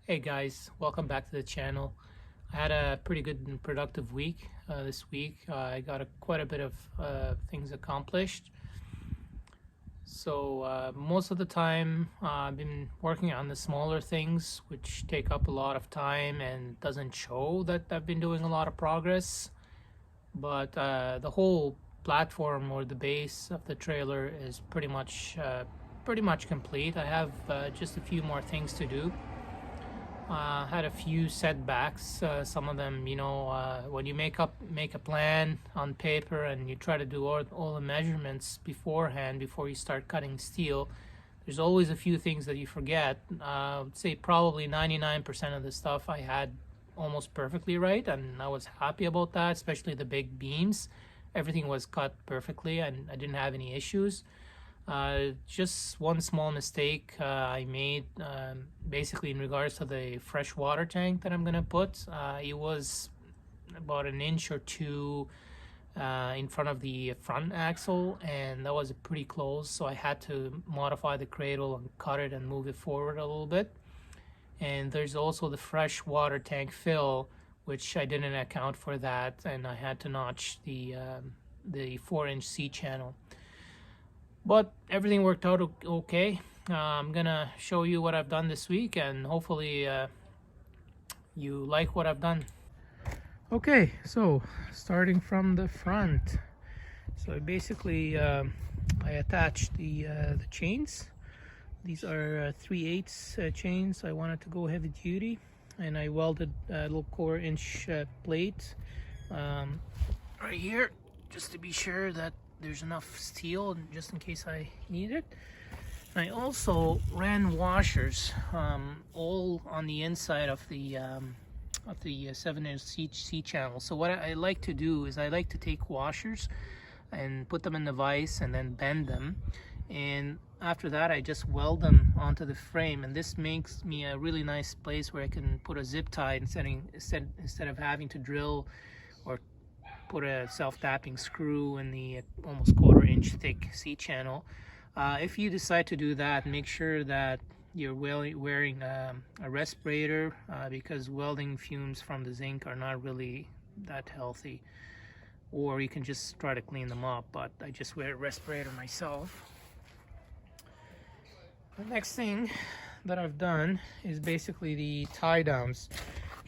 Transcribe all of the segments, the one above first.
Hey guys, welcome back to the channel. I had a pretty good and productive week this week. I got quite a bit of things accomplished. So most of the time I've been working on the smaller things which take up a lot of time and doesn't show that I've been doing a lot of progress. But the whole platform or the base of the trailer is pretty much complete. I have just a few more things to do. Had a few setbacks. Some of them, when you make a plan on paper and you try to do all the measurements beforehand before you start cutting steel, there's always a few things that you forget. I'd say probably 99% of the stuff I had almost perfectly right, and I was happy about that, especially the big beams. Everything was cut perfectly and I didn't have any issues. Just one small mistake I made, basically in regards to the fresh water tank that I'm gonna put. It was about an inch or two in front of the front axle, and that was pretty close, so I had to modify the cradle and cut it and move it forward a little bit. And there's also the fresh water tank fill, which I didn't account for that, and I had to notch the 4-inch C channel. But everything worked out okay. I'm gonna show you what I've done this week, and hopefully you like what I've done. Okay, so starting from the front, so basically I attached the chains. These are 3/8 chains. I wanted to go heavy duty, and I welded a little 1/4-inch plate right here, just to be sure that there's enough steel just in case I need it. I also ran washers all on the inside of the 7-inch C channel. So what I like to do is I like to take washers and put them in the vise and then bend them, and after that I just weld them onto the frame, and this makes me a really nice place where I can put a zip tie instead of having to drill or put a self-tapping screw in the almost 1/4-inch thick C channel. If you decide to do that, make sure that you're wearing a respirator, because welding fumes from the zinc are not really that healthy. Or you can just try to clean them up, but I just wear a respirator myself. The next thing that I've done is basically the tie downs.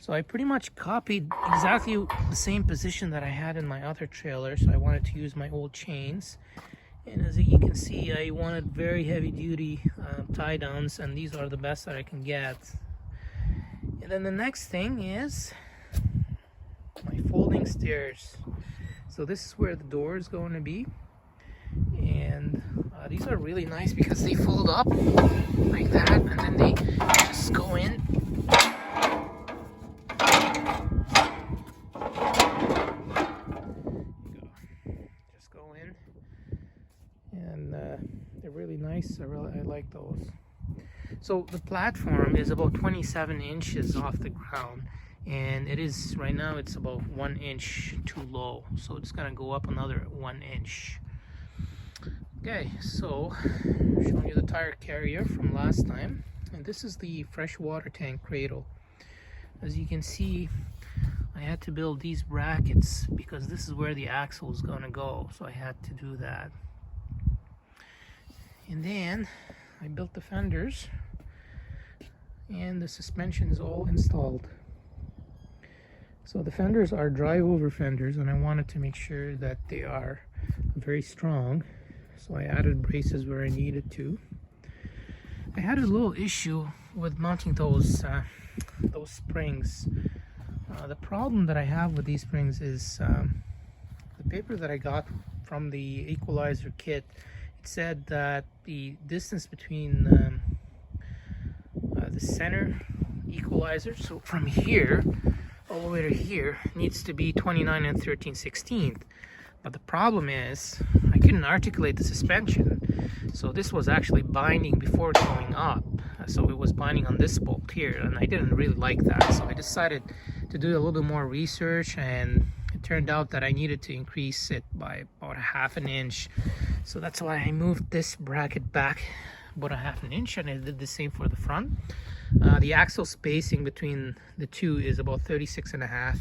So I pretty much copied exactly the same position that I had in my other trailer, so I wanted to use my old chains. And as you can see, I wanted very heavy duty tie downs, and these are the best that I can get. And then the next thing is my folding stairs. So this is where the door is going to be, and these are really nice because they fold up like that, and then they just go in. They're really nice. I like those. So the platform is about 27 inches off the ground, and it is right now it's about 1 inch too low, so it's gonna go up another 1 inch. Okay, so showing you the tire carrier from last time, and this is the fresh water tank cradle. As you can see, I had to build these brackets because this is where the axle is gonna go, so I had to do that. And then I built the fenders, and the suspension is all installed. So the fenders are drive over fenders, and I wanted to make sure that they are very strong, so I added braces where I needed to. I had a little issue with mounting those springs. The problem that I have with these springs is the paper that I got from the equalizer kit. It said that the distance between the center equalizer, so from here all the way to here, needs to be 29 and 13/16. But the problem is I couldn't articulate the suspension, so this was actually binding before going up. So it was binding on this bolt here, and I didn't really like that, so I decided to do a little bit more research, and it turned out that I needed to increase it by about 1/2 inch. So that's why I moved this bracket back about 1/2 inch, and I did the same for the front. The axle spacing between the two is about 36.5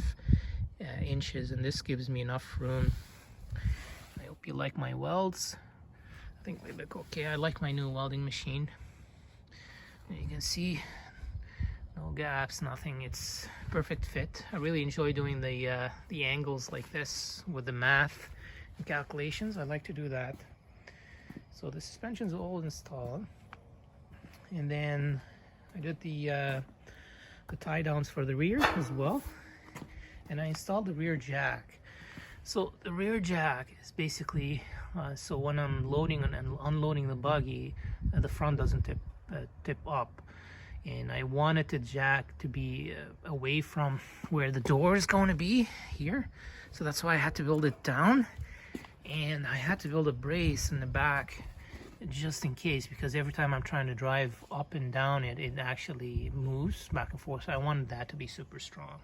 inches, and this gives me enough room. I hope you like my welds. I think they look okay. I like my new welding machine. You can see no gaps, nothing. It's perfect fit. I really enjoy doing the angles like this with the math and calculations. I like to do that. So the suspension's all installed, and then I did the tie downs for the rear as well, and I installed the rear jack. So the rear jack is basically so when I'm loading and unloading the buggy, the front doesn't tip up, and I wanted the jack to be away from where the door is going to be here, so that's why I had to build it down, and I had to build a brace in the back just in case, because every time I'm trying to drive up and down it actually moves back and forth, so I wanted that to be super strong.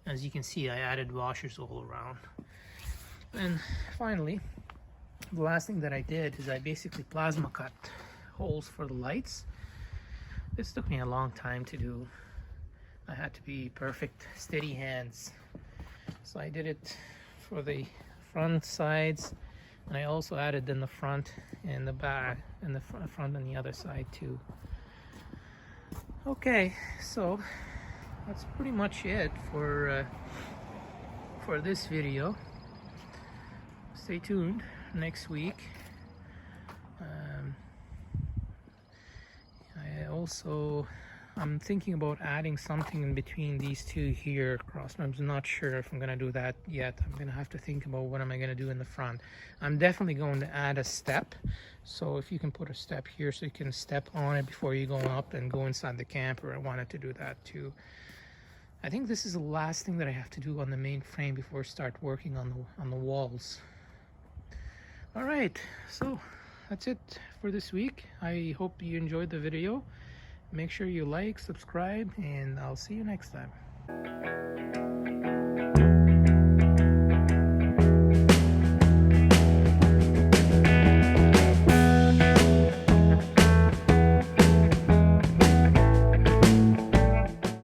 As you can see, I added washers all around. And finally, the last thing that I did is I basically plasma cut holes for the lights. This took me a long time to do. I had to be perfect, steady hands. So I did it for the front sides, and I also added in the front and the back, and the front on the other side too. Okay, so that's pretty much it for this video. Stay tuned next week. I'm thinking about adding something in between these two here across. I'm not sure if I'm gonna do that yet. I'm gonna have to think about what am I gonna do in the front. I'm definitely going to add a step, so if you can put a step here so you can step on it before you go up and go inside the camper, I wanted to do that too. I think this is the last thing that I have to do on the main frame before I start working on the walls. All right, so that's it for this week. I hope you enjoyed the video. Make sure you like, subscribe, and I'll see you next time.